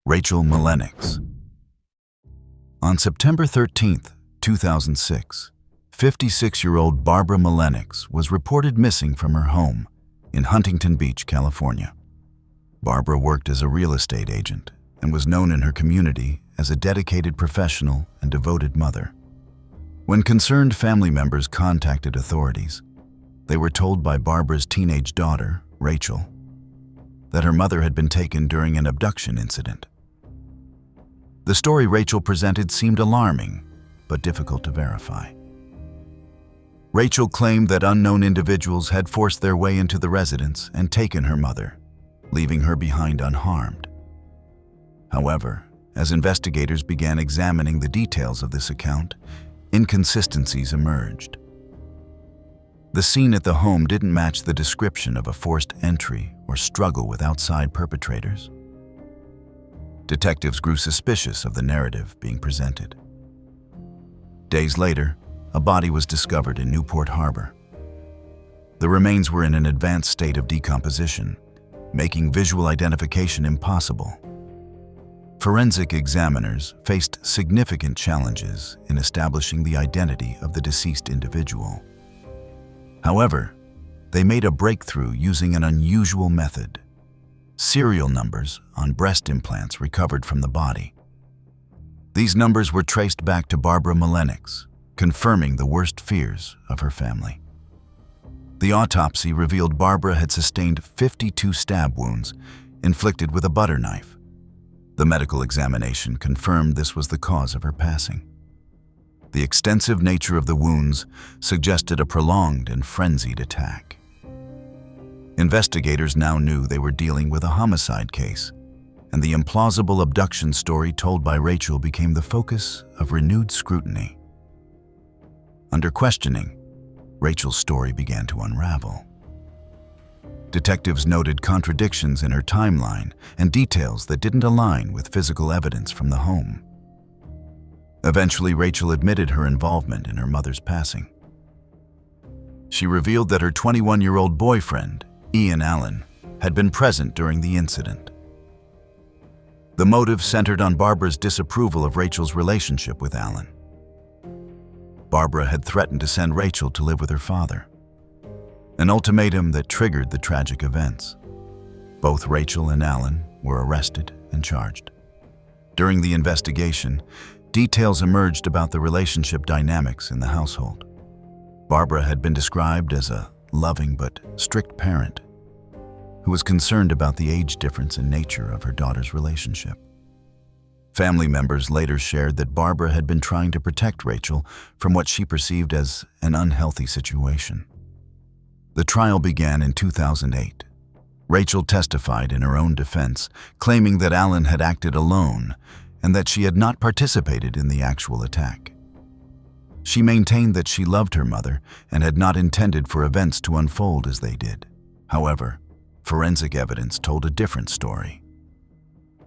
Rachel Malenic's. On September 13, 2006, 56-year-old Barbara Malenic's was reported missing from her home in Huntington Beach, California. Barbara worked as a real estate agent and was known in her community as a dedicated professional and devoted mother. When concerned family members contacted authorities, they were told by Barbara's teenage daughter, Rachel, that her mother had been taken during an abduction incident. The story Rachel presented seemed alarming, but difficult to verify. Rachel claimed that unknown individuals had forced their way into the residence and taken her mother, leaving her behind unharmed. However, as investigators began examining the details of this account, inconsistencies emerged. The scene at the home didn't match the description of a forced entry or struggle with outside perpetrators. Detectives grew suspicious of the narrative being presented. Days later, a body was discovered in Newport Harbor. The remains were in an advanced state of decomposition, making visual identification impossible. Forensic examiners faced significant challenges in establishing the identity of the deceased individual. However, they made a breakthrough using an unusual method: serial numbers on breast implants recovered from the body. These numbers were traced back to Barbara Malenic's, confirming the worst fears of her family. The autopsy revealed Barbara had sustained 52 stab wounds inflicted with a butter knife. The medical examination confirmed this was the cause of her passing. The extensive nature of the wounds suggested a prolonged and frenzied attack. Investigators now knew they were dealing with a homicide case, and the implausible abduction story told by Rachel became the focus of renewed scrutiny. Under questioning, Rachel's story began to unravel. Detectives noted contradictions in her timeline and details that didn't align with physical evidence from the home. Eventually, Rachel admitted her involvement in her mother's passing. She revealed that her 21-year-old boyfriend, Ian Allen, had been present during the incident. The motive centered on Barbara's disapproval of Rachel's relationship with Allen. Barbara had threatened to send Rachel to live with her father, an ultimatum that triggered the tragic events. Both Rachel and Allen were arrested and charged. During the investigation, details emerged about the relationship dynamics in the household. Barbara had been described as a loving but strict parent who was concerned about the age difference and nature of her daughter's relationship. Family members later shared that Barbara had been trying to protect Rachel from what she perceived as an unhealthy situation. The trial began in 2008. Rachel testified in her own defense, claiming that Allen had acted alone and that she had not participated in the actual attack. She maintained that she loved her mother and had not intended for events to unfold as they did. However, forensic evidence told a different story.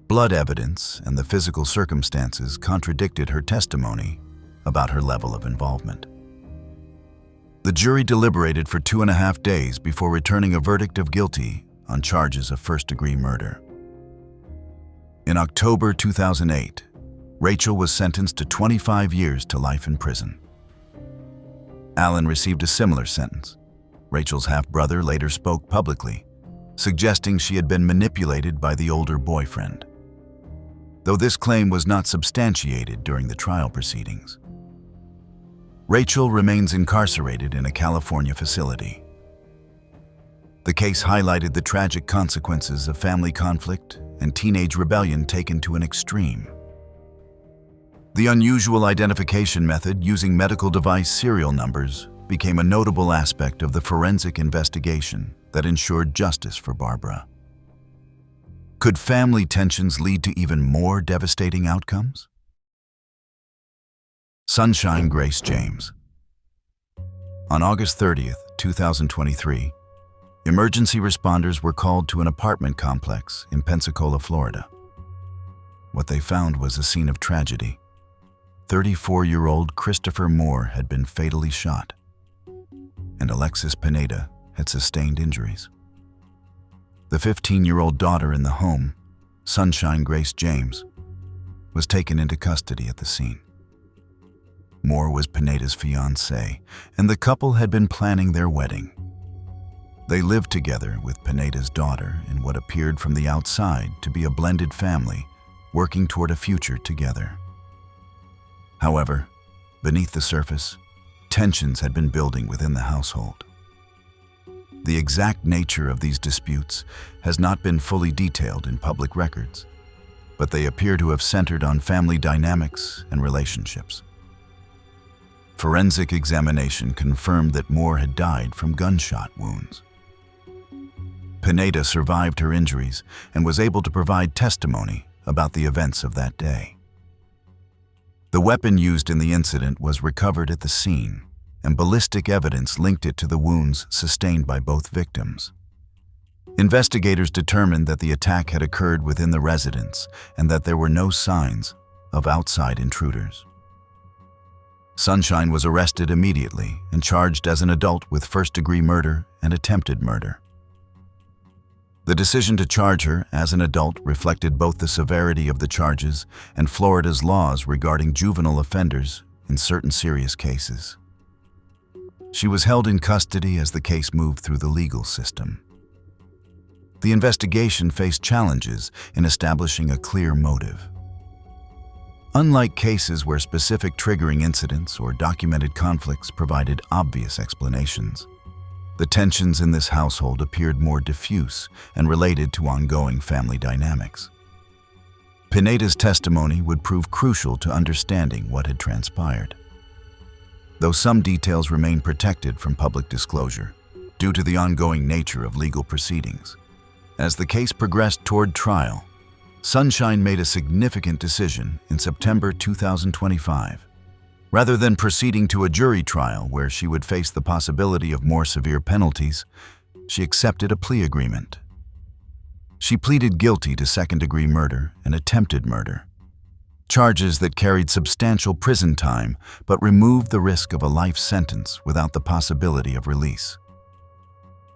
Blood evidence and the physical circumstances contradicted her testimony about her level of involvement. The jury deliberated for 2.5 days before returning a verdict of guilty on charges of first-degree murder. In October 2008, Rachel was sentenced to 25 years to life in prison. Allen received a similar sentence. Rachel's half-brother later spoke publicly, suggesting she had been manipulated by the older boyfriend, though this claim was not substantiated during the trial proceedings. Rachel remains incarcerated in a California facility. The case highlighted the tragic consequences of family conflict and teenage rebellion taken to an extreme. The unusual identification method using medical device serial numbers became a notable aspect of the forensic investigation that ensured justice for Barbara. Could family tensions lead to even more devastating outcomes? Sunshine Grace James. On August 30, 2023, emergency responders were called to an apartment complex in Pensacola, Florida. What they found was a scene of tragedy. 34-year-old Christopher Moore had been fatally shot, and Alexis Pineda had sustained injuries. The 15-year-old daughter in the home Sunshine Grace James, was taken into custody at the scene. Moore was Pineda's fiancée, and the couple had been planning their wedding. They lived together with Pineda's daughter in what appeared from the outside to be a blended family, working toward a future together. However, beneath the surface, tensions had been building within the household. The exact nature of these disputes has not been fully detailed in public records, but they appear to have centered on family dynamics and relationships. Forensic examination confirmed that Moore had died from gunshot wounds. Pineda survived her injuries and was able to provide testimony about the events of that day. The weapon used in the incident was recovered at the scene, and ballistic evidence linked it to the wounds sustained by both victims. Investigators determined that the attack had occurred within the residence and that there were no signs of outside intruders. Sunshine was arrested immediately and charged as an adult with first-degree murder and attempted murder. The decision to charge her as an adult reflected both the severity of the charges and Florida's laws regarding juvenile offenders in certain serious cases. She was held in custody as the case moved through the legal system. The investigation faced challenges in establishing a clear motive. Unlike cases where specific triggering incidents or documented conflicts provided obvious explanations, the tensions in this household appeared more diffuse and related to ongoing family dynamics. Pineda's testimony would prove crucial to understanding what had transpired. Though some details remain protected from public disclosure due to the ongoing nature of legal proceedings, as the case progressed toward trial, Sunshine made a significant decision in September 2025. Rather than proceeding to a jury trial where she would face the possibility of more severe penalties, she accepted a plea agreement. She pleaded guilty to second-degree murder and attempted murder, charges that carried substantial prison time but removed the risk of a life sentence without the possibility of release.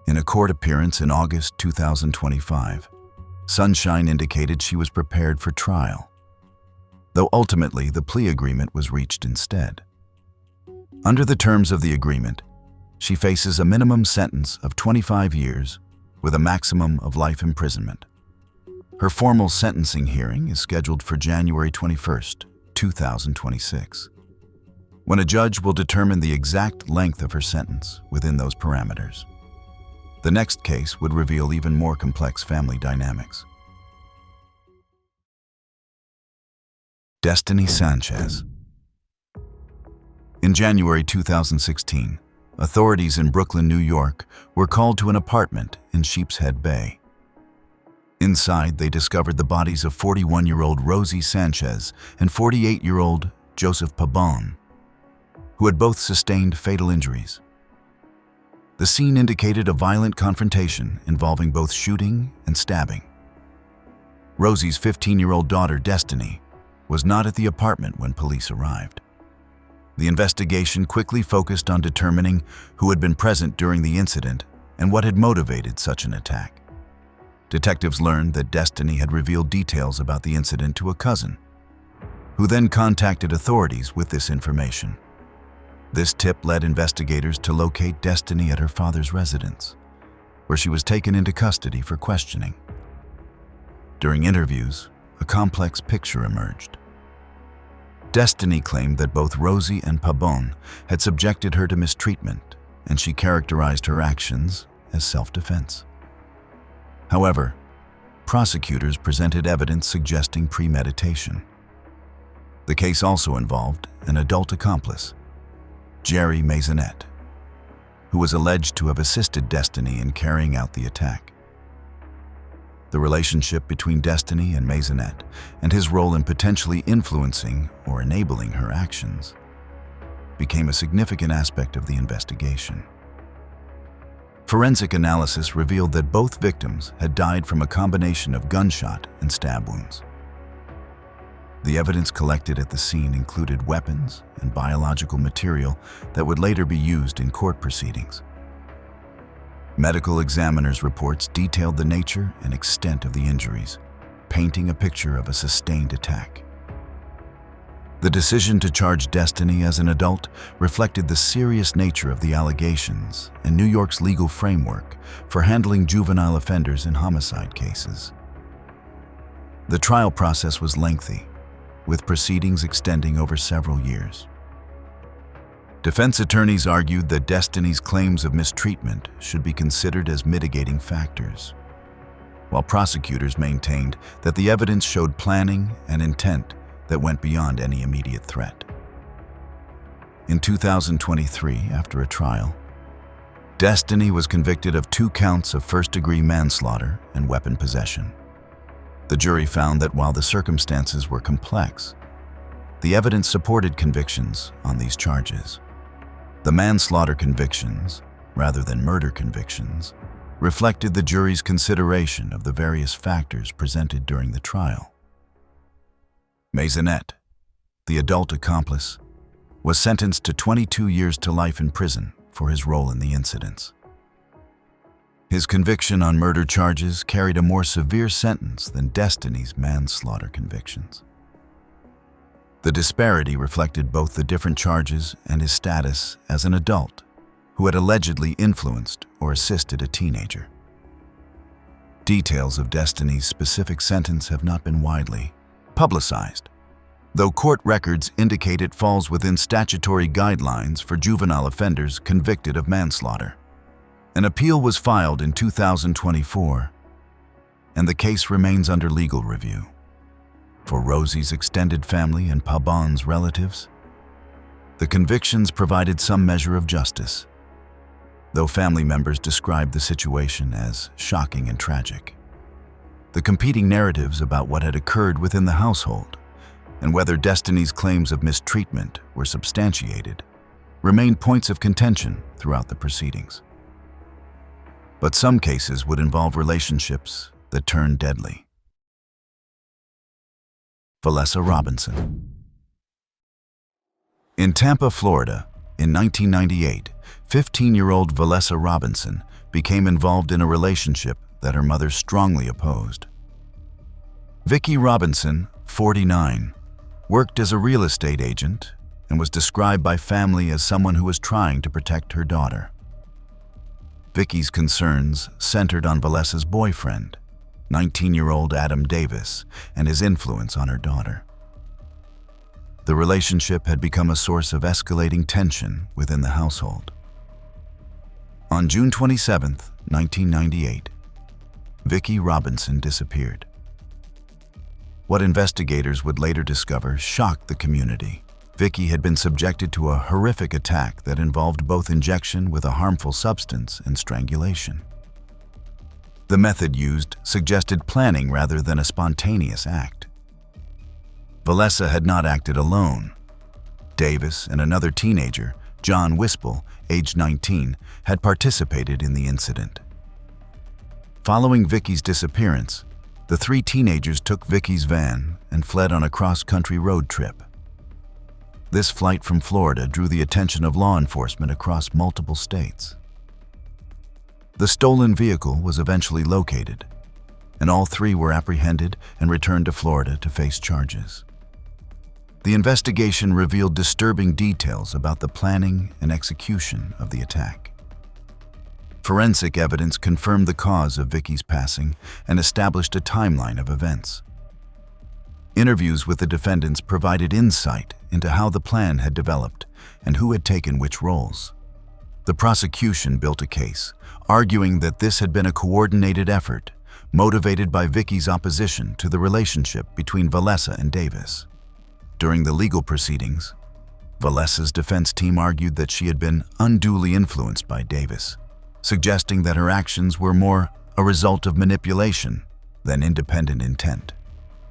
In a court appearance in August 2025, Sunshine indicated she was prepared for trial, though ultimately the plea agreement was reached instead. Under the terms of the agreement, she faces a minimum sentence of 25 years with a maximum of life imprisonment. Her formal sentencing hearing is scheduled for January 21st, 2026, when a judge will determine the exact length of her sentence within those parameters. The next case would reveal even more complex family dynamics. Destiny Sanchez. In January 2016, authorities in Brooklyn, New York, were called to an apartment in Sheepshead Bay. Inside, they discovered the bodies of 41-year-old Rosie Sanchez and 48-year-old Joseph Pabon, who had both sustained fatal injuries. The scene indicated a violent confrontation involving both shooting and stabbing. Rosie's 15-year-old daughter, Destiny, was not at the apartment when police arrived. The investigation quickly focused on determining who had been present during the incident and what had motivated such an attack. Detectives learned that Destiny had revealed details about the incident to a cousin, who then contacted authorities with this information. This tip led investigators to locate Destiny at her father's residence, where she was taken into custody for questioning. During interviews, a complex picture emerged. Destiny claimed that both Rosie and Pabon had subjected her to mistreatment, and she characterized her actions as self-defense. However, prosecutors presented evidence suggesting premeditation. The case also involved an adult accomplice, Jerry Maisonette, who was alleged to have assisted Destiny in carrying out the attack. The relationship between Destiny and Maisonette and his role in potentially influencing or enabling her actions became a significant aspect of the investigation. Forensic analysis revealed that both victims had died from a combination of gunshot and stab wounds. The evidence collected at the scene included weapons and biological material that would later be used in court proceedings. Medical examiners' reports detailed the nature and extent of the injuries, painting a picture of a sustained attack. The decision to charge Destiny as an adult reflected the serious nature of the allegations and New York's legal framework for handling juvenile offenders in homicide cases. The trial process was lengthy, with proceedings extending over several years. Defense attorneys argued that Destiny's claims of mistreatment should be considered as mitigating factors, while prosecutors maintained that the evidence showed planning and intent that went beyond any immediate threat. In 2023, after a trial, Destiny was convicted of 2 counts of first-degree manslaughter and weapon possession. The jury found that while the circumstances were complex, the evidence supported convictions on these charges. The manslaughter convictions, rather than murder convictions, reflected the jury's consideration of the various factors presented during the trial. Maisonette, the adult accomplice, was sentenced to 22 years to life in prison for his role in the incidents. His conviction on murder charges carried a more severe sentence than Destiny's manslaughter convictions. The disparity reflected both the different charges and his status as an adult who had allegedly influenced or assisted a teenager. Details of Destiny's specific sentence have not been widely publicized, though court records indicate it falls within statutory guidelines for juvenile offenders convicted of manslaughter. An appeal was filed in 2024, and the case remains under legal review. For Rosie's extended family and Pabon's relatives, the convictions provided some measure of justice, though family members described the situation as shocking and tragic. The competing narratives about what had occurred within the household and whether Destiny's claims of mistreatment were substantiated remained points of contention throughout the proceedings. But some cases would involve relationships that turned deadly. Valessa Robinson. In Tampa, Florida, in 1998, 15-year-old Valessa Robinson became involved in a relationship that her mother strongly opposed. Vicki Robinson, 49, worked as a real estate agent and was described by family as someone who was trying to protect her daughter. Vicki's concerns centered on Valessa's boyfriend, 19-year-old Adam Davis, and his influence on her daughter. The relationship had become a source of escalating tension within the household. On June 27, 1998, Vicki Robinson disappeared. What investigators would later discover shocked the community. Vicki had been subjected to a horrific attack that involved both injection with a harmful substance and strangulation. The method used suggested planning rather than a spontaneous act. Valessa had not acted alone. Davis and another teenager, John Wispel, aged 19, had participated in the incident. Following Vicki's disappearance, the 3 teenagers took Vicki's van and fled on a cross-country road trip. This flight from Florida drew the attention of law enforcement across multiple states. The stolen vehicle was eventually located, and all 3 were apprehended and returned to Florida to face charges. The investigation revealed disturbing details about the planning and execution of the attack. Forensic evidence confirmed the cause of Vicki's passing and established a timeline of events. Interviews with the defendants provided insight into how the plan had developed and who had taken which roles. The prosecution built a case, arguing that this had been a coordinated effort, motivated by Vicki's opposition to the relationship between Valessa and Davis. During the legal proceedings, Valessa's defense team argued that she had been unduly influenced by Davis, suggesting that her actions were more a result of manipulation than independent intent.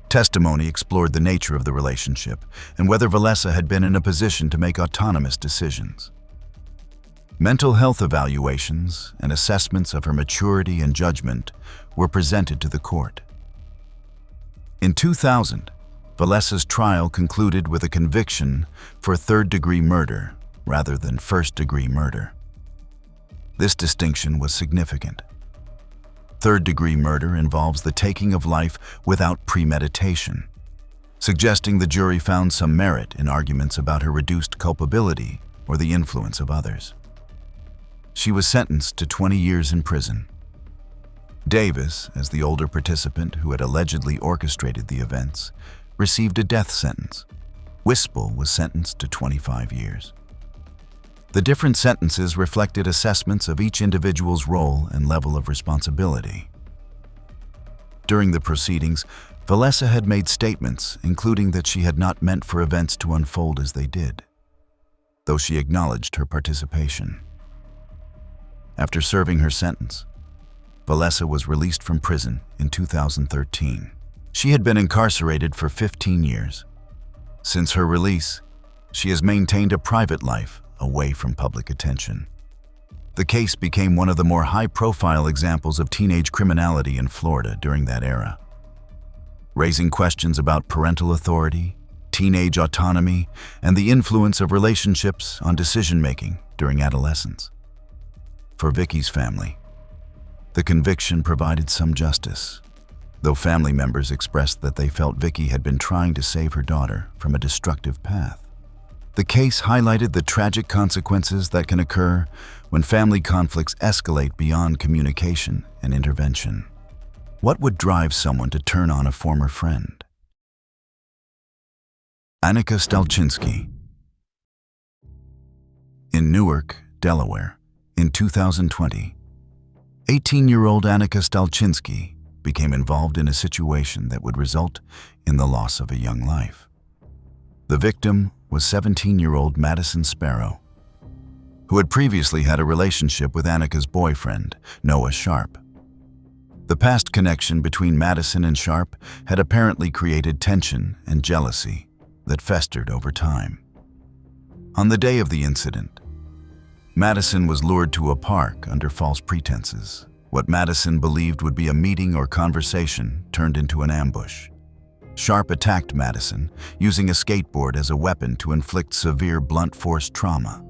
Testimony explored the nature of the relationship and whether Valessa had been in a position to make autonomous decisions. Mental health evaluations and assessments of her maturity and judgment were presented to the court. In 2000, Valessa's trial concluded with a conviction for third-degree murder rather than first-degree murder. This distinction was significant. Third-degree murder involves the taking of life without premeditation, suggesting the jury found some merit in arguments about her reduced culpability or the influence of others. She was sentenced to 20 years in prison. Davis, as the older participant who had allegedly orchestrated the events, received a death sentence. Wispel was sentenced to 25 years. The different sentences reflected assessments of each individual's role and level of responsibility. During the proceedings, Valessa had made statements, including that she had not meant for events to unfold as they did, though she acknowledged her participation. After serving her sentence, Valessa was released from prison in 2013. She had been incarcerated for 15 years. Since her release, she has maintained a private life away from public attention. The case became one of the more high-profile examples of teenage criminality in Florida during that era, raising questions about parental authority, teenage autonomy, and the influence of relationships on decision-making during adolescence. For Vicky's family, the conviction provided some justice, though family members expressed that they felt Vicky had been trying to save her daughter from a destructive path. The case highlighted the tragic consequences that can occur when family conflicts escalate beyond communication and intervention. What would drive someone to turn on a former friend? Annika Stalczynski. In Newark, Delaware, in 2020, 18-year-old Annika Stalczynski became involved in a situation that would result in the loss of a young life. The victim was 17-year-old Madison Sparrow, who had previously had a relationship with Annika's boyfriend, Noah Sharp. The past connection between Madison and Sharp had apparently created tension and jealousy that festered over time. On the day of the incident, Madison was lured to a park under false pretenses. What Madison believed would be a meeting or conversation turned into an ambush. Sharp attacked Madison, using a skateboard as a weapon to inflict severe blunt force trauma.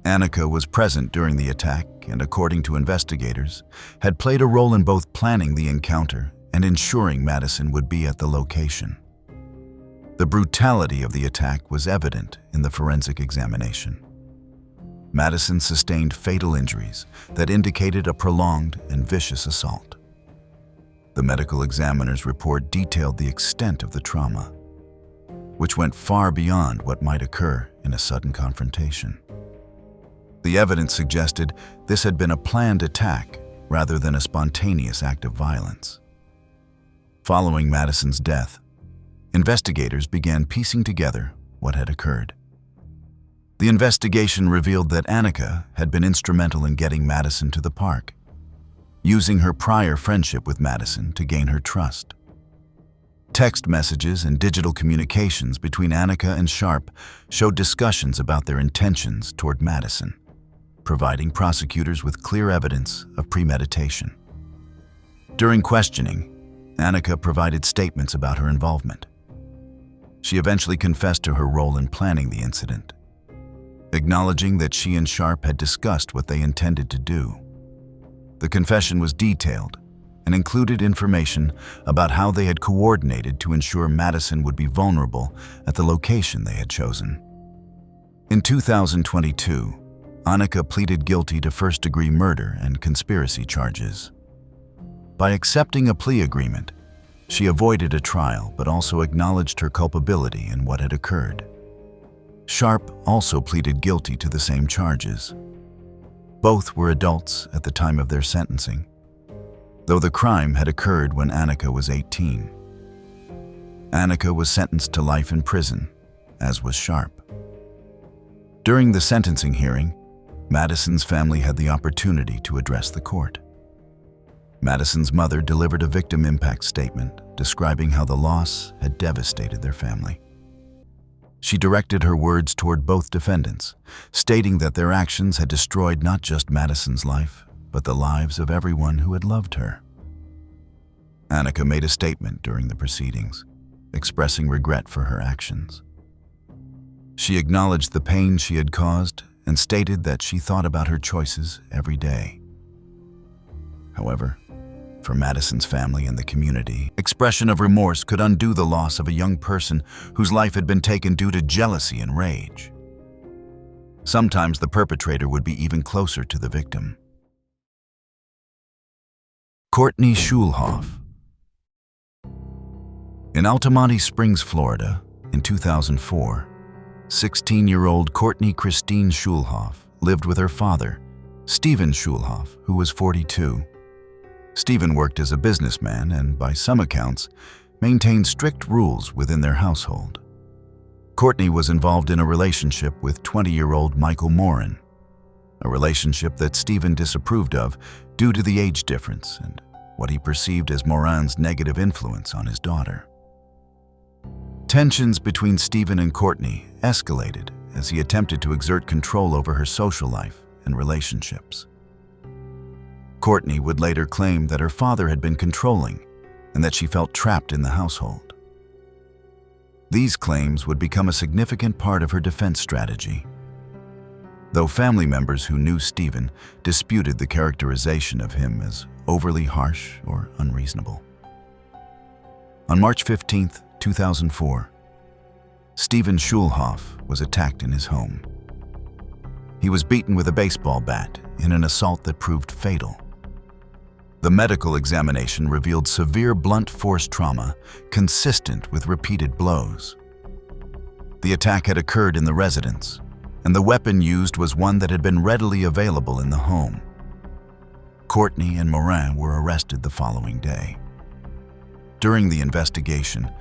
Annika was present during the attack and, according to investigators, had played a role in both planning the encounter and ensuring Madison would be at the location. The brutality of the attack was evident in the forensic examination. Madison sustained fatal injuries that indicated a prolonged and vicious assault. The medical examiner's report detailed the extent of the trauma, which went far beyond what might occur in a sudden confrontation. The evidence suggested this had been a planned attack rather than a spontaneous act of violence. Following Madison's death, investigators began piecing together what had occurred. The investigation revealed that Annika had been instrumental in getting Madison to the park, using her prior friendship with Madison to gain her trust. Text messages and digital communications between Annika and Sharp showed discussions about their intentions toward Madison, providing prosecutors with clear evidence of premeditation. During questioning, Annika provided statements about her involvement. She eventually confessed to her role in planning the incident, acknowledging that she and Sharp had discussed what they intended to do. The confession was detailed and included information about how they had coordinated to ensure Madison would be vulnerable at the location they had chosen. In 2022, Annika pleaded guilty to first-degree murder and conspiracy charges. By accepting a plea agreement, she avoided a trial but also acknowledged her culpability in what had occurred. Sharp also pleaded guilty to the same charges. Both were adults at the time of their sentencing, though the crime had occurred when Annika was 18. Annika was sentenced to life in prison, as was Sharp. During the sentencing hearing, Madison's family had the opportunity to address the court. Madison's mother delivered a victim impact statement describing how the loss had devastated their family. She directed her words toward both defendants, stating that their actions had destroyed not just Madison's life, but the lives of everyone who had loved her. Annika made a statement during the proceedings, expressing regret for her actions. She acknowledged the pain she had caused and stated that she thought about her choices every day. However, for Madison's family and the community. Expression of remorse could undo the loss of a young person whose life had been taken due to jealousy and rage. Sometimes the perpetrator would be even closer to the victim. Courtney Schulhoff. In Altamonte Springs, Florida, in 2004, 16-year-old Courtney Christine Schulhoff lived with her father, Stephen Schulhoff, who was 42. Stephen worked as a businessman and, by some accounts, maintained strict rules within their household. Courtney was involved in a relationship with 20-year-old Michael Morin, a relationship that Stephen disapproved of due to the age difference and what he perceived as Morin's negative influence on his daughter. Tensions between Stephen and Courtney escalated as he attempted to exert control over her social life and relationships. Courtney would later claim that her father had been controlling and that she felt trapped in the household. These claims would become a significant part of her defense strategy, though family members who knew Stephen disputed the characterization of him as overly harsh or unreasonable. On March 15, 2004, Stephen Schulhoff was attacked in his home. He was beaten with a baseball bat in an assault that proved fatal. The medical examination revealed severe blunt force trauma consistent with repeated blows. The attack had occurred in the residence, and the weapon used was one that had been readily available in the home. Courtney and Morin were arrested the following day. During the investigation,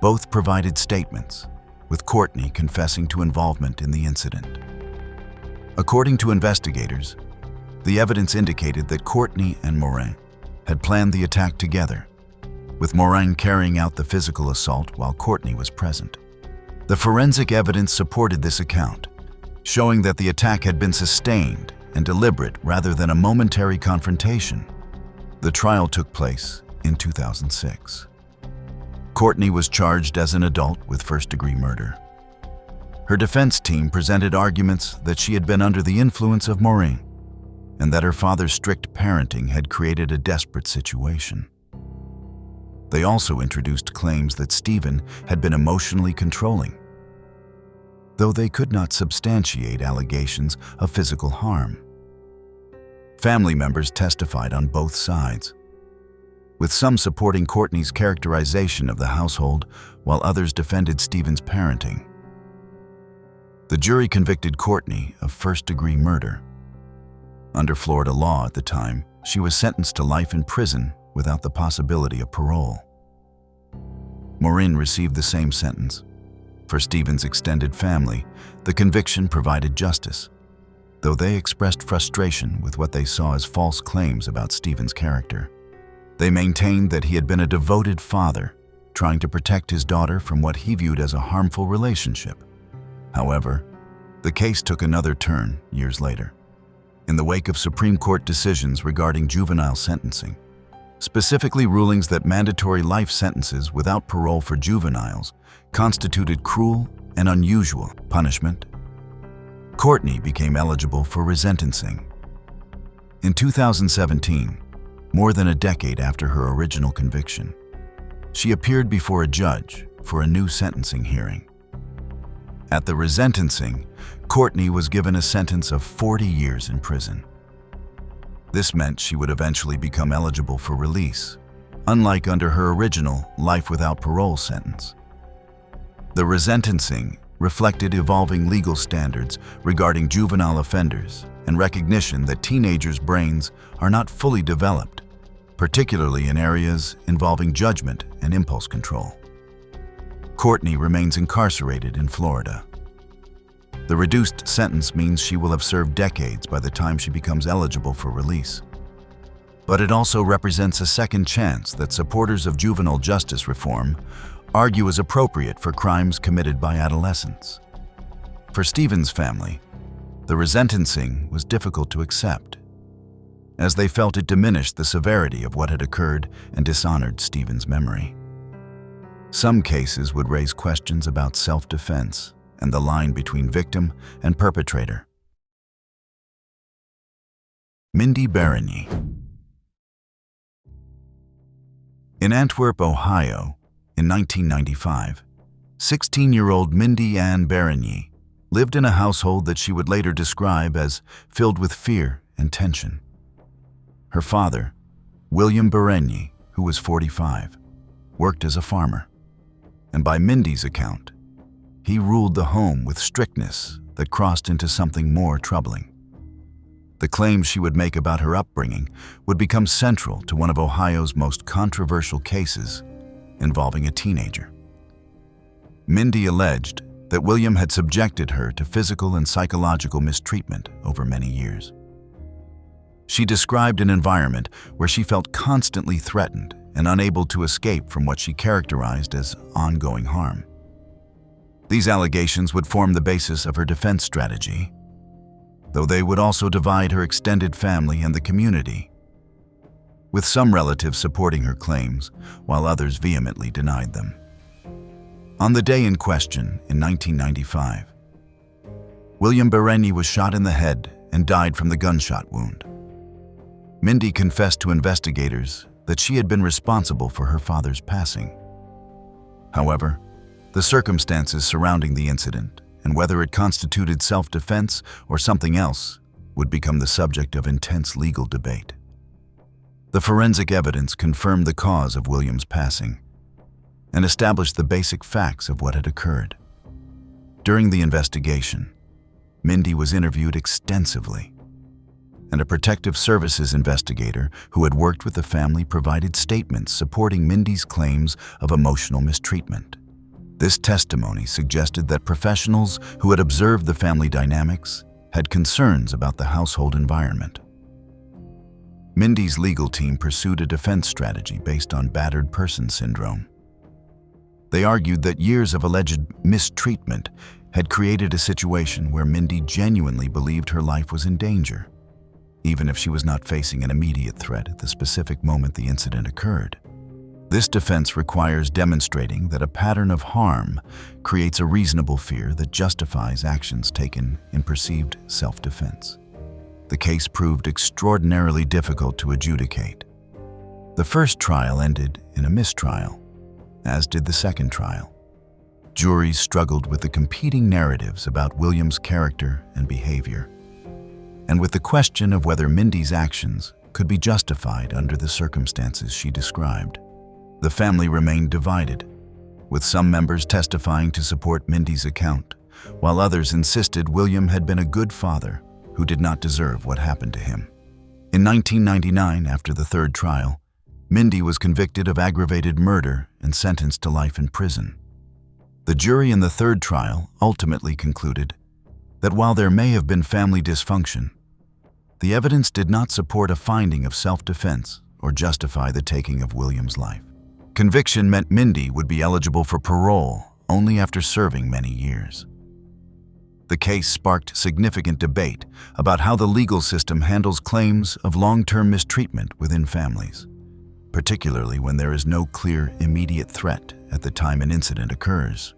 both provided statements, with Courtney confessing to involvement in the incident. According to investigators, the evidence indicated that Courtney and Morin had planned the attack together, with Morin carrying out the physical assault while Courtney was present. The forensic evidence supported this account, showing that the attack had been sustained and deliberate rather than a momentary confrontation. The trial took place in 2006. Courtney was charged as an adult with first-degree murder. Her defense team presented arguments that she had been under the influence of Morin and that her father's strict parenting had created a desperate situation. They also introduced claims that Stephen had been emotionally controlling, though they could not substantiate allegations of physical harm. Family members testified on both sides, with some supporting Courtney's characterization of the household while others defended Stephen's parenting. The jury convicted Courtney of first-degree murder. Under Florida law at the time, she was sentenced to life in prison without the possibility of parole. Morin received the same sentence. For Stephen's extended family, the conviction provided justice, though they expressed frustration with what they saw as false claims about Stephen's character. They maintained that he had been a devoted father, trying to protect his daughter from what he viewed as a harmful relationship. However, the case took another turn years later, in the wake of Supreme Court decisions regarding juvenile sentencing, specifically rulings that mandatory life sentences without parole for juveniles constituted cruel and unusual punishment. Courtney became eligible for resentencing. In 2017, more than a decade after her original conviction, she appeared before a judge for a new sentencing hearing. At the resentencing, Courtney was given a sentence of 40 years in prison. This meant she would eventually become eligible for release, unlike under her original life without parole sentence. The resentencing reflected evolving legal standards regarding juvenile offenders and recognition that teenagers' brains are not fully developed, particularly in areas involving judgment and impulse control. Courtney remains incarcerated in Florida. The reduced sentence means she will have served decades by the time she becomes eligible for release. But it also represents a second chance that supporters of juvenile justice reform argue is appropriate for crimes committed by adolescents. For Stephen's family, the resentencing was difficult to accept, as they felt it diminished the severity of what had occurred and dishonored Stephen's memory. Some cases would raise questions about self-defense and the line between victim and perpetrator. Mindy Barigny. In Antwerp, Ohio, in 1995, 16-year-old Mindy Ann Berigny lived in a household that she would later describe as filled with fear and tension. Her father, William Berigny, who was 45, worked as a farmer, and by Mindy's account, he ruled the home with strictness that crossed into something more troubling. The claims she would make about her upbringing would become central to one of Ohio's most controversial cases involving a teenager. Mindy alleged that William had subjected her to physical and psychological mistreatment over many years. She described an environment where she felt constantly threatened and unable to escape from what she characterized as ongoing harm. These allegations would form the basis of her defense strategy, though they would also divide her extended family and the community, with some relatives supporting her claims while others vehemently denied them. On the day in question, in 1995, William Berigny was shot in the head and died from the gunshot wound. Mindy confessed to investigators that she had been responsible for her father's passing. However, the circumstances surrounding the incident and whether it constituted self-defense or something else would become the subject of intense legal debate. The forensic evidence confirmed the cause of William's passing and established the basic facts of what had occurred. During the investigation, Mindy was interviewed extensively, and a protective services investigator who had worked with the family provided statements supporting Mindy's claims of emotional mistreatment. This testimony suggested that professionals who had observed the family dynamics had concerns about the household environment. Mindy's legal team pursued a defense strategy based on battered person syndrome. They argued that years of alleged mistreatment had created a situation where Mindy genuinely believed her life was in danger, even if she was not facing an immediate threat at the specific moment the incident occurred. This defense requires demonstrating that a pattern of harm creates a reasonable fear that justifies actions taken in perceived self-defense. The case proved extraordinarily difficult to adjudicate. The first trial ended in a mistrial, as did the second trial. Juries struggled with the competing narratives about William's character and behavior, and with the question of whether Mindy's actions could be justified under the circumstances she described. The family remained divided, with some members testifying to support Mindy's account, while others insisted William had been a good father who did not deserve what happened to him. In 1999, after the third trial, Mindy was convicted of aggravated murder and sentenced to life in prison. The jury in the third trial ultimately concluded that while there may have been family dysfunction, the evidence did not support a finding of self-defense or justify the taking of William's life. Conviction meant Mindy would be eligible for parole only after serving many years. The case sparked significant debate about how the legal system handles claims of long-term mistreatment within families, particularly when there is no clear, immediate threat at the time an incident occurs.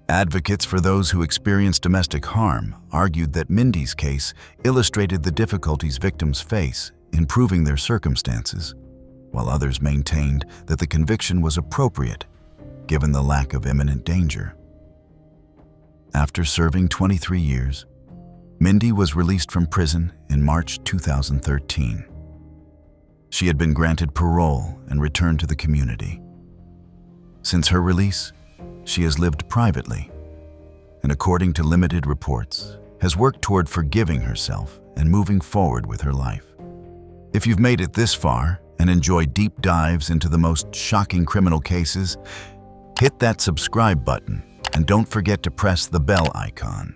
Advocates for those who experience domestic harm argued that Mindy's case illustrated the difficulties victims face in proving their circumstances, while others maintained that the conviction was appropriate given the lack of imminent danger. After serving 23 years, Mindy was released from prison in March 2013. She had been granted parole and returned to the community. Since her release, she has lived privately and, according to limited reports, has worked toward forgiving herself and moving forward with her life. If you've made it this far and enjoy deep dives into the most shocking criminal cases, hit that subscribe button and don't forget to press the bell icon.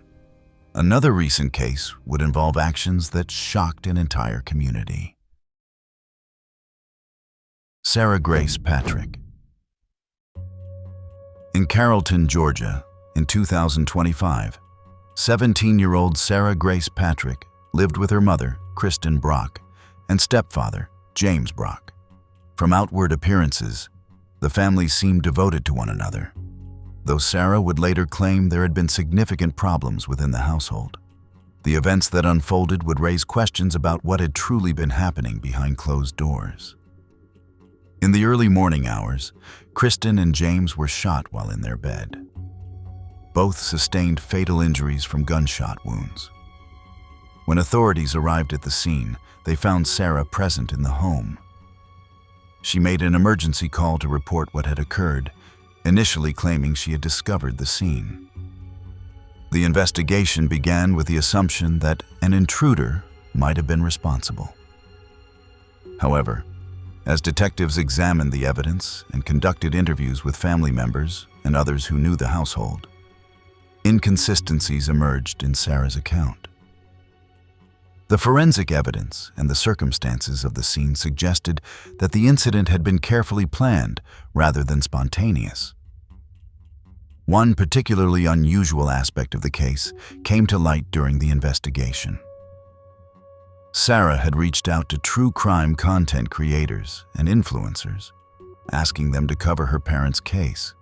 Another recent case would involve actions that shocked an entire community. Sarah Grace Patrick. In Carrollton, Georgia, in 2025, 17-year-old Sarah Grace Patrick lived with her mother, Kristen Brock, and stepfather, James Brock. From outward appearances, the family seemed devoted to one another, though Sarah would later claim there had been significant problems within the household. The events that unfolded would raise questions about what had truly been happening behind closed doors. In the early morning hours, Kristen and James were shot while in their bed. Both sustained fatal injuries from gunshot wounds. When authorities arrived at the scene, they found Sarah present in the home. She made an emergency call to report what had occurred, initially claiming she had discovered the scene. The investigation began with the assumption that an intruder might have been responsible. However, as detectives examined the evidence and conducted interviews with family members and others who knew the household, inconsistencies emerged in Sarah's account. The forensic evidence and the circumstances of the scene suggested that the incident had been carefully planned rather than spontaneous. One particularly unusual aspect of the case came to light during the investigation. Sarah had reached out to true crime content creators and influencers, asking them to cover her parents' case.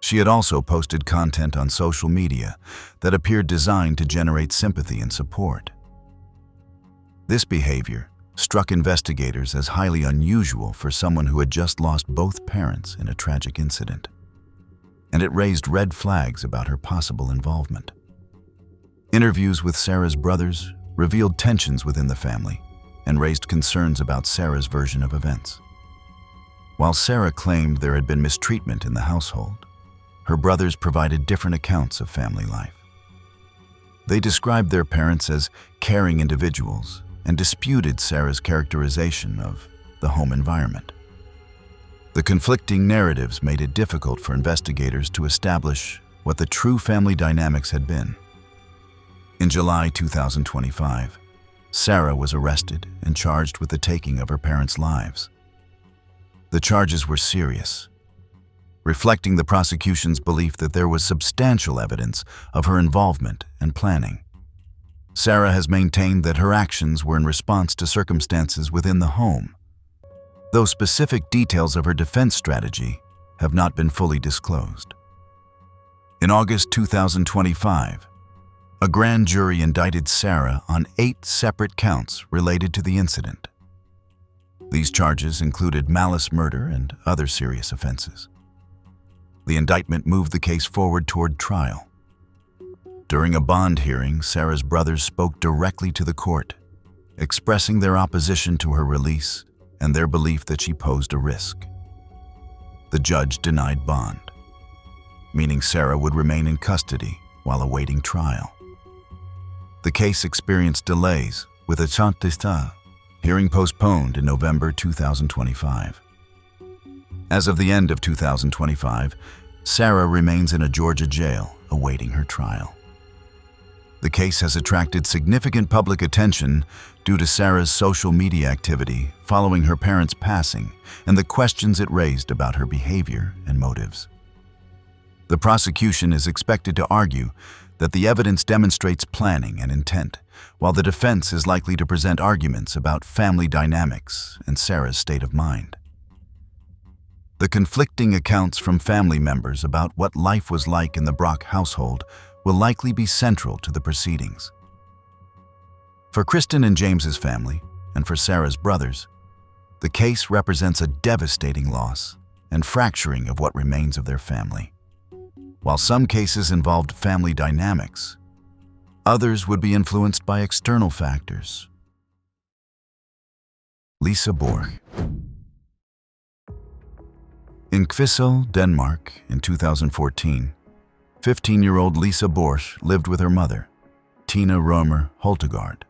She had also posted content on social media that appeared designed to generate sympathy and support. This behavior struck investigators as highly unusual for someone who had just lost both parents in a tragic incident, and it raised red flags about her possible involvement. Interviews with Sarah's brothers revealed tensions within the family and raised concerns about Sarah's version of events. While Sarah claimed there had been mistreatment in the household, her brothers provided different accounts of family life. They described their parents as caring individuals and disputed Sarah's characterization of the home environment. The conflicting narratives made it difficult for investigators to establish what the true family dynamics had been. In July 2025, Sarah was arrested and charged with the taking of her parents' lives. The charges were serious, reflecting the prosecution's belief that there was substantial evidence of her involvement and planning. Sarah has maintained that her actions were in response to circumstances within the home, though specific details of her defense strategy have not been fully disclosed. In August 2025, a grand jury indicted Sarah on 8 separate counts related to the incident. These charges included malice murder and other serious offenses. The indictment moved the case forward toward trial. During a bond hearing, Sarah's brothers spoke directly to the court, expressing their opposition to her release and their belief that she posed a risk. The judge denied bond, meaning Sarah would remain in custody while awaiting trial. The case experienced delays, with a chant d'etat hearing postponed in November 2025. As of the end of 2025, Sarah remains in a Georgia jail awaiting her trial. The case has attracted significant public attention due to Sarah's social media activity following her parents' passing and the questions it raised about her behavior and motives. The prosecution is expected to argue that the evidence demonstrates planning and intent, while the defense is likely to present arguments about family dynamics and Sarah's state of mind. The conflicting accounts from family members about what life was like in the Brock household will likely be central to the proceedings. For Kristen and James's family, and for Sarah's brothers, the case represents a devastating loss and fracturing of what remains of their family. While some cases involved family dynamics, others would be influenced by external factors. Lisa Borch. In Kvissel, Denmark, in 2014, 15-year-old Lisa Borch lived with her mother, Tina Romer Holtegard,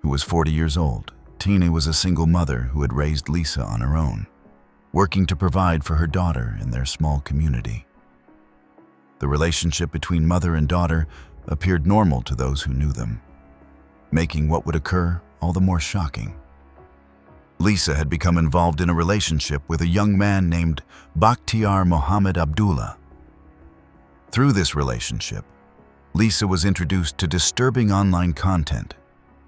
who was 40 years old. Tina was a single mother who had raised Lisa on her own, working to provide for her daughter in their small community. The relationship between mother and daughter appeared normal to those who knew them, making what would occur all the more shocking. Lisa had become involved in a relationship with a young man named Bakhtiar Mohammed Abdullah. Through this relationship, Lisa was introduced to disturbing online content,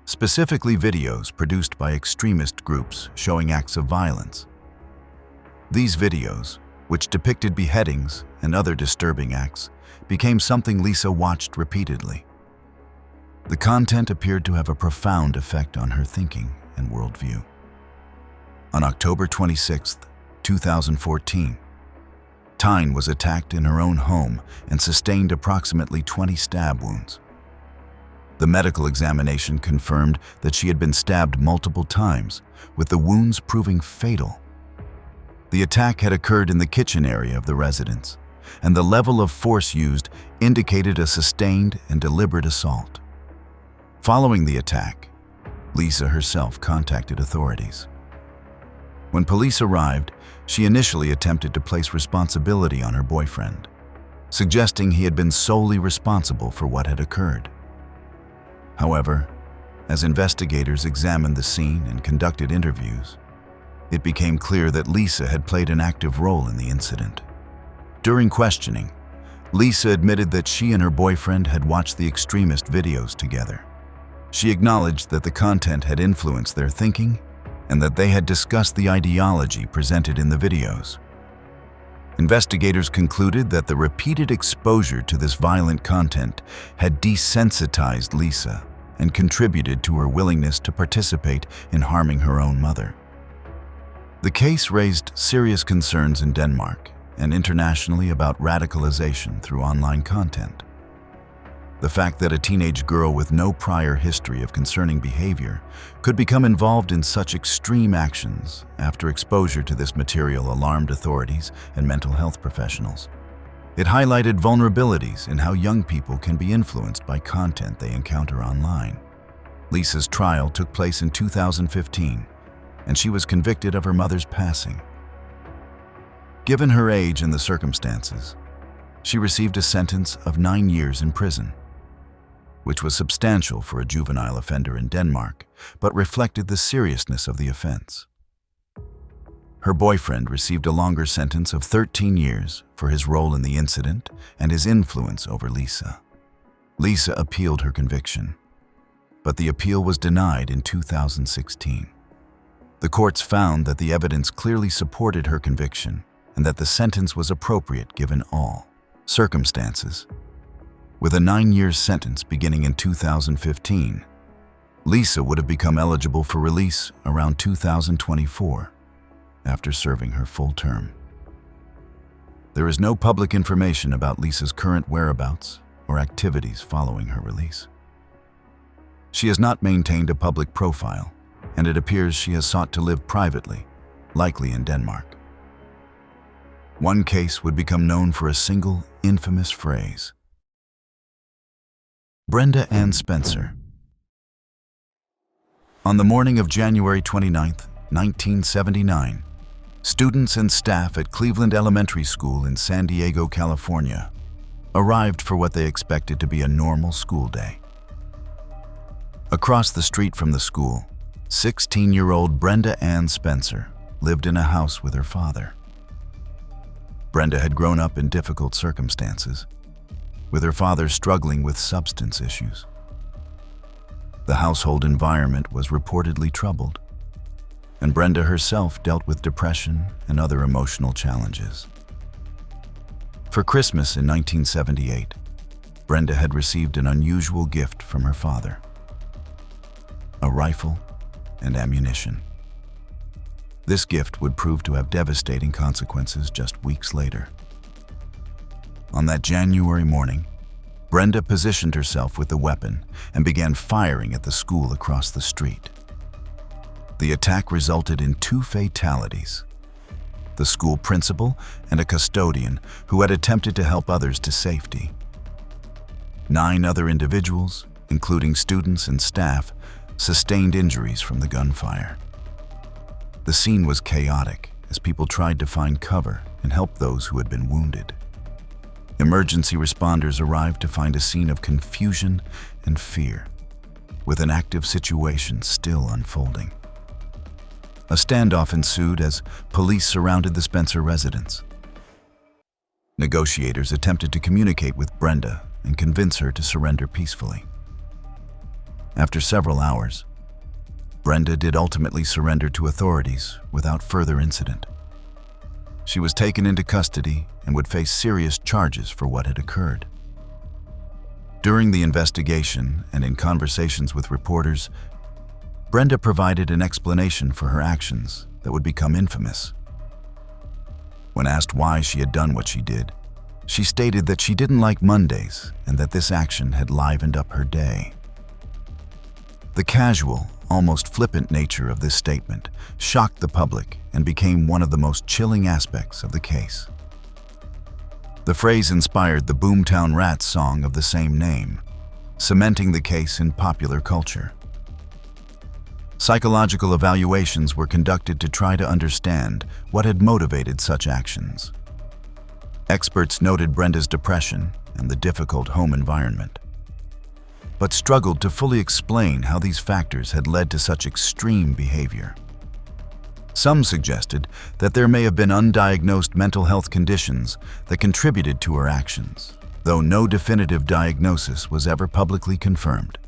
specifically videos produced by extremist groups showing acts of violence. These videos, which depicted beheadings and other disturbing acts, became something Lisa watched repeatedly. The content appeared to have a profound effect on her thinking and worldview. On October 26, 2014, Tyne was attacked in her own home and sustained approximately 20 stab wounds. The medical examination confirmed that she had been stabbed multiple times, with the wounds proving fatal. The attack had occurred in the kitchen area of the residence, and the level of force used indicated a sustained and deliberate assault. Following the attack, Lisa herself contacted authorities. When police arrived, she initially attempted to place responsibility on her boyfriend, suggesting he had been solely responsible for what had occurred. However, as investigators examined the scene and conducted interviews, it became clear that Lisa had played an active role in the incident. During questioning, Lisa admitted that she and her boyfriend had watched the extremist videos together. She acknowledged that the content had influenced their thinking and that they had discussed the ideology presented in the videos. Investigators concluded that the repeated exposure to this violent content had desensitized Lisa and contributed to her willingness to participate in harming her own mother. The case raised serious concerns in Denmark and internationally about radicalization through online content. The fact that a teenage girl with no prior history of concerning behavior could become involved in such extreme actions after exposure to this material alarmed authorities and mental health professionals. It highlighted vulnerabilities in how young people can be influenced by content they encounter online. Lisa's trial took place in 2015, and she was convicted of her mother's passing. Given her age and the circumstances, she received a sentence of 9 years in prison, which was substantial for a juvenile offender in Denmark, but reflected the seriousness of the offense. Her boyfriend received a longer sentence of 13 years for his role in the incident and his influence over Lisa. Lisa appealed her conviction, but the appeal was denied in 2016. The courts found that the evidence clearly supported her conviction and that the sentence was appropriate given all circumstances. With a 9-year sentence beginning in 2015, Lisa would have become eligible for release around 2024 after serving her full term. There is no public information about Lisa's current whereabouts or activities following her release. She has not maintained a public profile, and it appears she has sought to live privately, likely in Denmark. One case would become known for a single infamous phrase: Brenda Ann Spencer. On the morning of January 29, 1979, students and staff at Cleveland Elementary School in San Diego, California, arrived for what they expected to be a normal school day. Across the street from the school, 16-year-old Brenda Ann Spencer lived in a house with her father. Brenda had grown up in difficult circumstances, with her father struggling with substance issues. The household environment was reportedly troubled, and Brenda herself dealt with depression and other emotional challenges. For Christmas in 1978, Brenda had received an unusual gift from her father: a rifle and ammunition. This gift would prove to have devastating consequences just weeks later. On that January morning, Brenda positioned herself with the weapon and began firing at the school across the street. The attack resulted in 2 fatalities: the school principal and a custodian who had attempted to help others to safety. 9 other individuals, including students and staff, sustained injuries from the gunfire. The scene was chaotic as people tried to find cover and help those who had been wounded. Emergency responders arrived to find a scene of confusion and fear, with an active situation still unfolding. A standoff ensued as police surrounded the Spencer residence. Negotiators attempted to communicate with Brenda and convince her to surrender peacefully. After several hours, Brenda did ultimately surrender to authorities without further incident. She was taken into custody and would face serious charges for what had occurred. During the investigation and in conversations with reporters, Brenda provided an explanation for her actions that would become infamous. When asked why she had done what she did, she stated that she didn't like Mondays and that this action had livened up her day. The casual, almost flippant nature of this statement shocked the public and became one of the most chilling aspects of the case. The phrase inspired the Boomtown Rats song of the same name, cementing the case in popular culture. Psychological evaluations were conducted to try to understand what had motivated such actions. Experts noted Brenda's depression and the difficult home environment, but struggled to fully explain how these factors had led to such extreme behavior. Some suggested that there may have been undiagnosed mental health conditions that contributed to her actions, though no definitive diagnosis was ever publicly confirmed.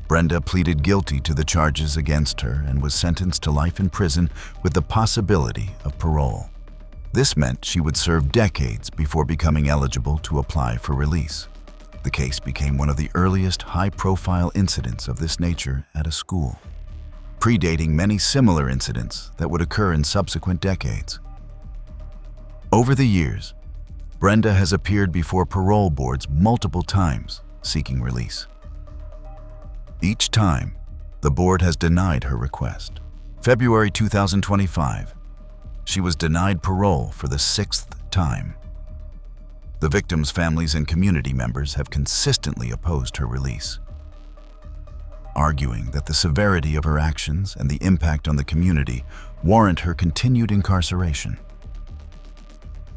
Brenda pleaded guilty to the charges against her and was sentenced to life in prison with the possibility of parole. This meant she would serve decades before becoming eligible to apply for release. The case became one of the earliest high-profile incidents of this nature at a school, predating many similar incidents that would occur in subsequent decades. Over the years, Brenda has appeared before parole boards multiple times seeking release. Each time, the board has denied her request. February 2025, she was denied parole for the 6th time. The victims' families and community members have consistently opposed her release, arguing that the severity of her actions and the impact on the community warrant her continued incarceration.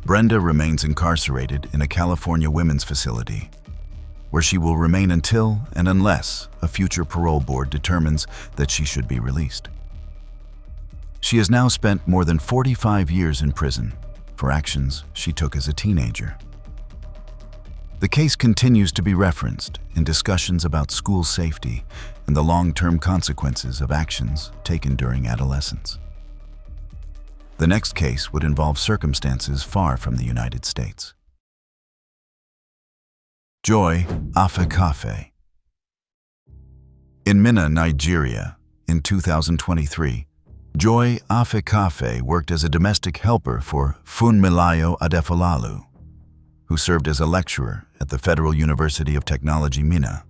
Brenda remains incarcerated in a California women's facility, where she will remain until and unless a future parole board determines that she should be released. She has now spent more than 45 years in prison for actions she took as a teenager. The case continues to be referenced in discussions about school safety and the long-term consequences of actions taken during adolescence. The next case would involve circumstances far from the United States. Joy Afekafe. In Minna, Nigeria, in 2023, Joy Afekafe worked as a domestic helper for Funmilayo Adefolalu, who served as a lecturer at the Federal University of Technology, Minna.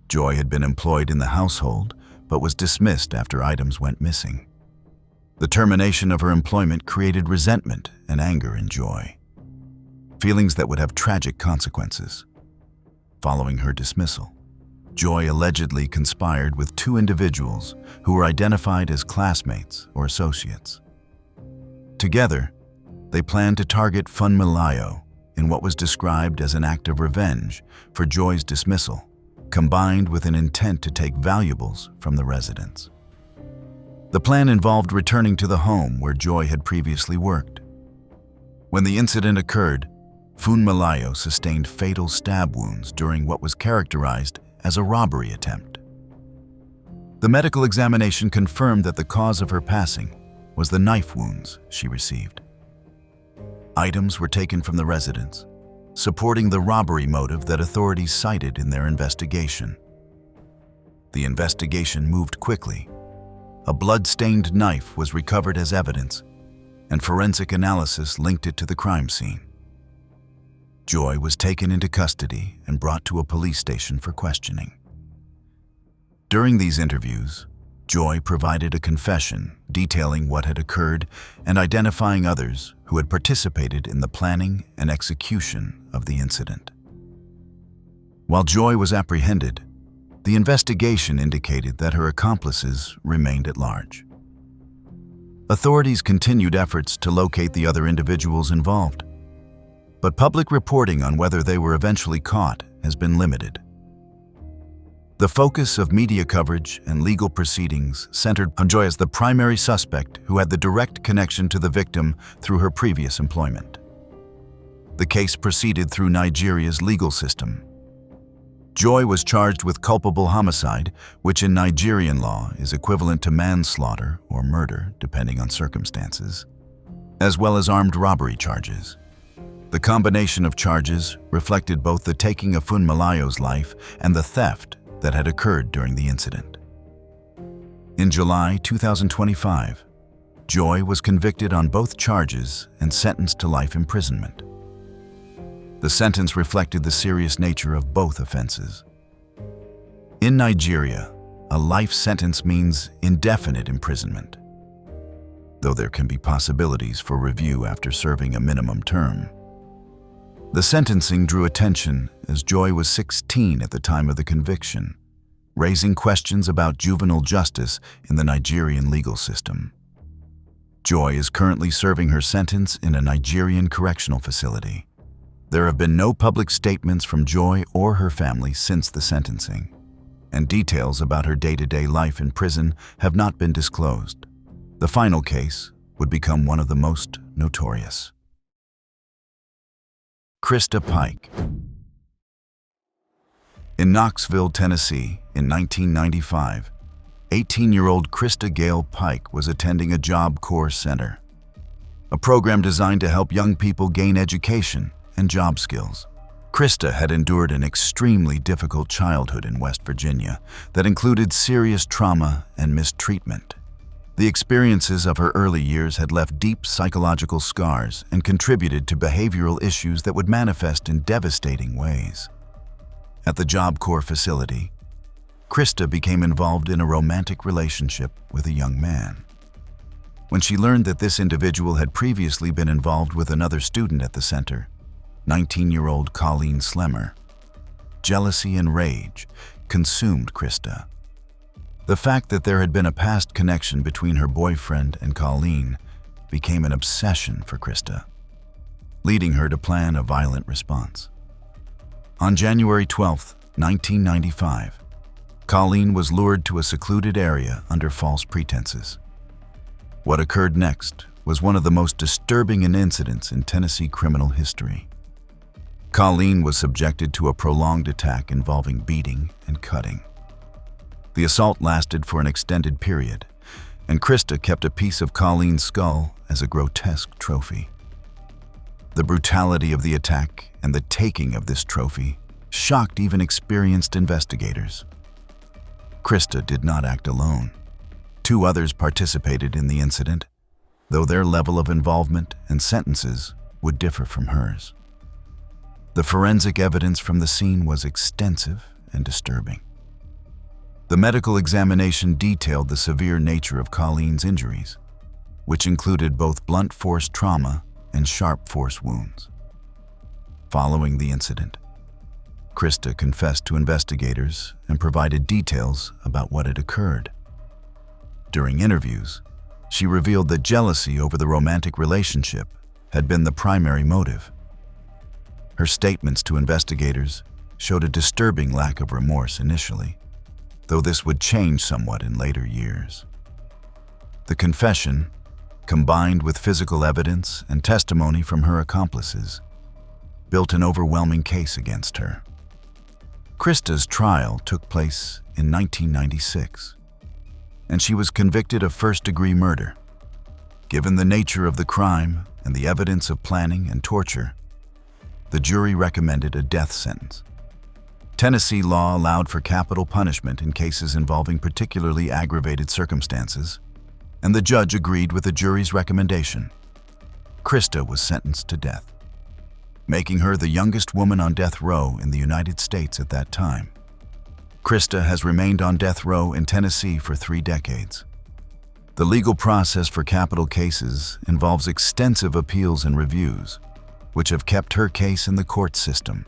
Joy had been employed in the household, but was dismissed after items went missing. The termination of her employment created resentment and anger in Joy, feelings that would have tragic consequences. Following her dismissal, Joy allegedly conspired with 2 individuals who were identified as classmates or associates. Together, they planned to target Funmilayo in what was described as an act of revenge for Joy's dismissal, combined with an intent to take valuables from the residents. The plan involved returning to the home where Joy had previously worked. When the incident occurred, Funmilayo sustained fatal stab wounds during what was characterized as a robbery attempt. The medical examination confirmed that the cause of her passing was the knife wounds she received. Items were taken from the residence, supporting the robbery motive that authorities cited in their investigation. The investigation moved quickly. A blood-stained knife was recovered as evidence, and forensic analysis linked it to the crime scene. Joy was taken into custody and brought to a police station for questioning. During these interviews, Joy provided a confession detailing what had occurred and identifying others who had participated in the planning and execution of the incident. While Joy was apprehended, the investigation indicated that her accomplices remained at large. Authorities continued efforts to locate the other individuals involved, but public reporting on whether they were eventually caught has been limited. The focus of media coverage and legal proceedings centered on Joy as the primary suspect who had the direct connection to the victim through her previous employment. The case proceeded through Nigeria's legal system. Joy was charged with culpable homicide, which in Nigerian law is equivalent to manslaughter or murder, depending on circumstances, as well as armed robbery charges. The combination of charges reflected both the taking of Funmilayo's life and the theft that had occurred during the incident. In July 2025, Joy was convicted on both charges and sentenced to life imprisonment. The sentence reflected the serious nature of both offenses. In Nigeria, a life sentence means indefinite imprisonment, though there can be possibilities for review after serving a minimum term. The sentencing drew attention as Joy was 16 at the time of the conviction, raising questions about juvenile justice in the Nigerian legal system. Joy is currently serving her sentence in a Nigerian correctional facility. There have been no public statements from Joy or her family since the sentencing, and details about her day-to-day life in prison have not been disclosed. The final case would become one of the most notorious. Krista Pike. In Knoxville, Tennessee, in 1995, 18-year-old Krista Gale Pike was attending a Job Corps Center, a program designed to help young people gain education and job skills. Krista had endured an extremely difficult childhood in West Virginia that included serious trauma and mistreatment. The experiences of her early years had left deep psychological scars and contributed to behavioral issues that would manifest in devastating ways. At the Job Corps facility, Krista became involved in a romantic relationship with a young man. When she learned that this individual had previously been involved with another student at the center, 19-year-old Colleen Slemmer, jealousy and rage consumed Krista. The fact that there had been a past connection between her boyfriend and Colleen became an obsession for Krista, leading her to plan a violent response. On January 12, 1995, Colleen was lured to a secluded area under false pretenses. What occurred next was one of the most disturbing incidents in Tennessee criminal history. Colleen was subjected to a prolonged attack involving beating and cutting. The assault lasted for an extended period, and Krista kept a piece of Colleen's skull as a grotesque trophy. The brutality of the attack and the taking of this trophy shocked even experienced investigators. Krista did not act alone. 2 others participated in the incident, though their level of involvement and sentences would differ from hers. The forensic evidence from the scene was extensive and disturbing. The medical examination detailed the severe nature of Colleen's injuries, which included both blunt force trauma and sharp force wounds. Following the incident, Krista confessed to investigators and provided details about what had occurred. During interviews, she revealed that jealousy over the romantic relationship had been the primary motive. Her statements to investigators showed a disturbing lack of remorse initially, though this would change somewhat in later years. The confession, combined with physical evidence and testimony from her accomplices, built an overwhelming case against her. Krista's trial took place in 1996, and she was convicted of first-degree murder. Given the nature of the crime and the evidence of planning and torture, the jury recommended a death sentence. Tennessee law allowed for capital punishment in cases involving particularly aggravated circumstances, and the judge agreed with the jury's recommendation. Krista was sentenced to death, making her the youngest woman on death row in the United States at that time. Krista has remained on death row in Tennessee for 3 decades. The legal process for capital cases involves extensive appeals and reviews, which have kept her case in the court system.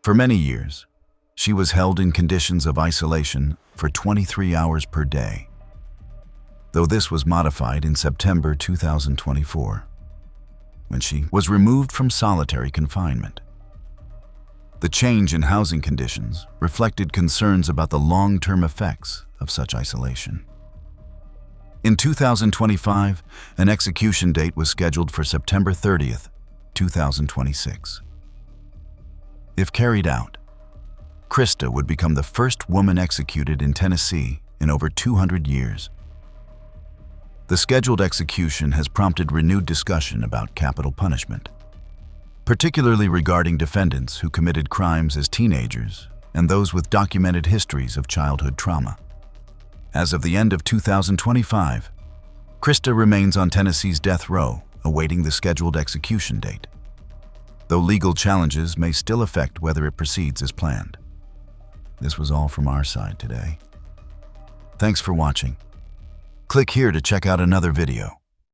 For many years, she was held in conditions of isolation for 23 hours per day, though this was modified in September 2024, when she was removed from solitary confinement. The change in housing conditions reflected concerns about the long-term effects of such isolation. In 2025, an execution date was scheduled for September 30th, 2026. If carried out, Krista would become the first woman executed in Tennessee in over 200 years. The scheduled execution has prompted renewed discussion about capital punishment, particularly regarding defendants who committed crimes as teenagers and those with documented histories of childhood trauma. As of the end of 2025, Krista remains on Tennessee's death row, awaiting the scheduled execution date, though legal challenges may still affect whether it proceeds as planned. This was all from our side today. Thanks for watching. Click here to check out another video.